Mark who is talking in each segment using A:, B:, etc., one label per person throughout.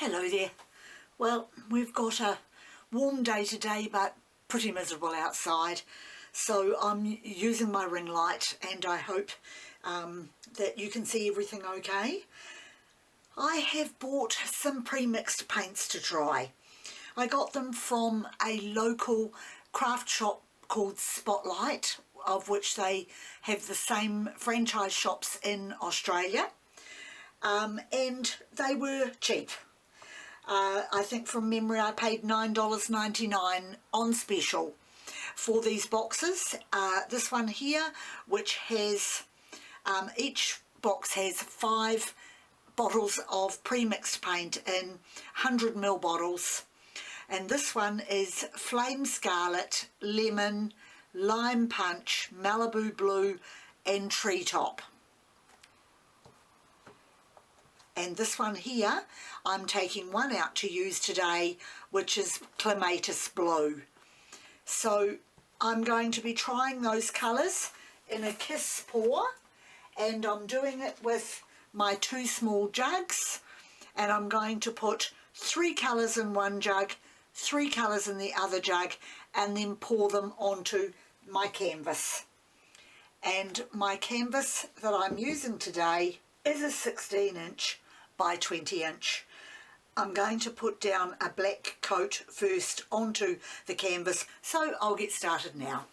A: Hello there. Well, we've got a warm day today, but pretty miserable outside. So I'm using my ring light, and I hope that you can see everything okay. I have bought some pre-mixed paints to try. I got them from a local craft shop called Spotlight, of which they have the same franchise shops in Australia, and they were cheap. I think from memory I paid $9.99 on special for these boxes. This one here, which has, each box has 5 bottles of pre-mixed paint in 100ml bottles. And this one is Flame Scarlet, Lemon, Lime Punch, Malibu Blue and Treetop. And this one here, I'm taking one out to use today, which is Clematis Blue. So I'm going to be trying those colours in a kiss pour, and I'm doing it with my 2 small jugs, and I'm going to put 3 colours in one jug, 3 colours in the other jug, and then pour them onto my canvas. And my canvas that I'm using today is a 16-inch by 20-inch. I'm going to put down a black coat first onto the canvas, so I'll get started now.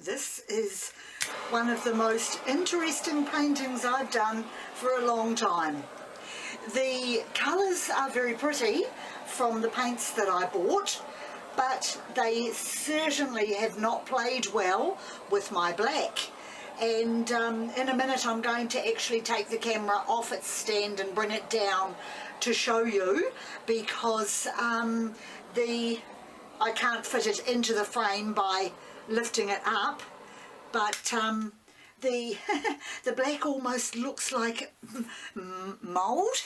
A: this is one of the most interesting paintings I've done for a long time. The colours are very pretty from the paints that I bought, but they certainly have not played well with my black. And in a minute I'm going to actually take the camera off its stand and bring it down to show you, because I can't fit it into the frame by lifting it up, but the the black almost looks like mould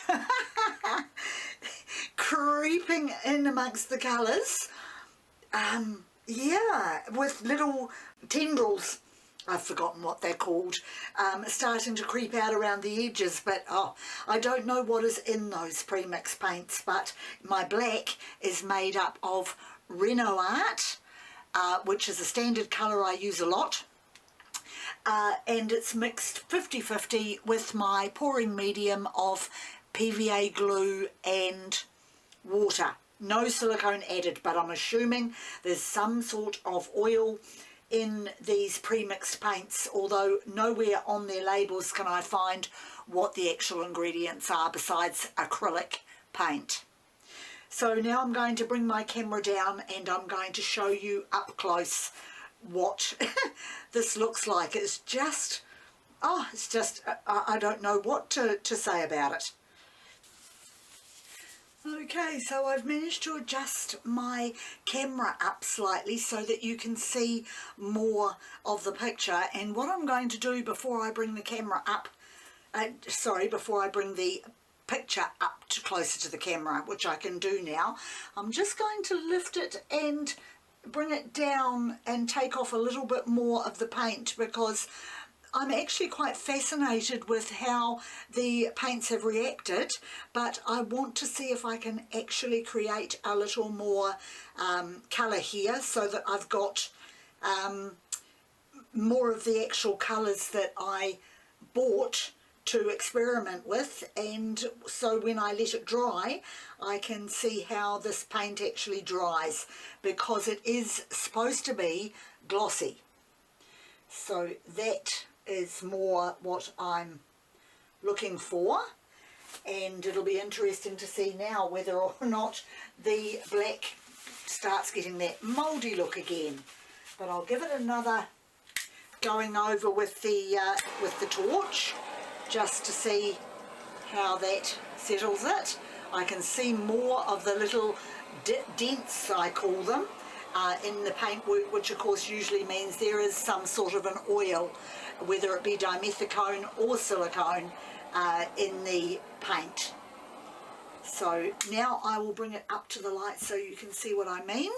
A: creeping in amongst the colours. Yeah, with little tendrils, I've forgotten what they're called, starting to creep out around the edges, but I don't know what is in those pre-mix paints, but my black is made up of Renoir, which is a standard colour I use a lot, and it's mixed 50-50 with my pouring medium of PVA glue and water. No silicone added, but I'm assuming there's some sort of oil in these pre-mixed paints, although nowhere on their labels can I find what the actual ingredients are besides acrylic paint. So now I'm going to bring my camera down and I'm going to show you up close what this looks like. It's just, I don't know what to say about it. Okay, so I've managed to adjust my camera up slightly so that you can see more of the picture, and what I'm going to do before I bring the camera up, before I bring the picture up to closer to the camera, which I can do now, I'm just going to lift it and bring it down and take off a little bit more of the paint, because I'm actually quite fascinated with how the paints have reacted, but I want to see if I can actually create a little more colour here, so that I've got more of the actual colours that I bought to experiment with, and so when I let it dry I can see how this paint actually dries, because it is supposed to be glossy. So that is more what I'm looking for, and it'll be interesting to see now whether or not the black starts getting that mouldy look again. But I'll give it another going over with the torch just to see how that settles it. I can see more of the little dents, I call them, in the paintwork, which of course usually means there is some sort of an oil, whether it be dimethicone or silicone, in the paint. So now I will bring it up to the light so you can see what I mean.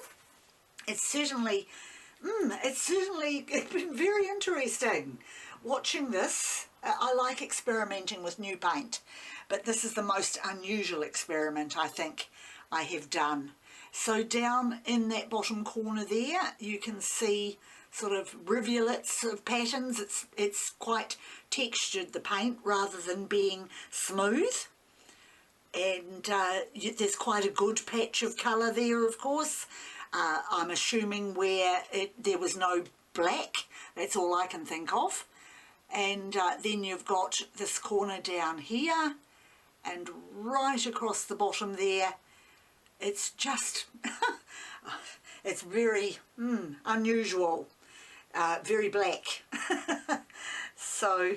A: It's certainly been very interesting watching this. I like experimenting with new paint, but this is the most unusual experiment I think I have done. So down in that bottom corner there you can see sort of rivulets of patterns. It's quite textured, the paint, rather than being smooth, and there's quite a good patch of colour there, of course. I'm assuming where there was no black, that's all I can think of. And then you've got this corner down here, and right across the bottom there, it's just it's very unusual, very black. So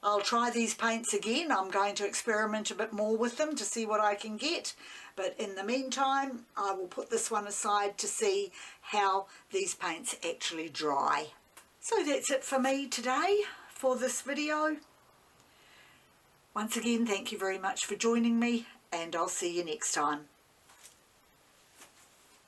A: I'll try these paints again. I'm going to experiment a bit more with them to see what I can get, but in the meantime I will put this one aside to see how these paints actually dry. So that's it for me today for this video. Once again, thank you very much for joining me, and I'll see you next time.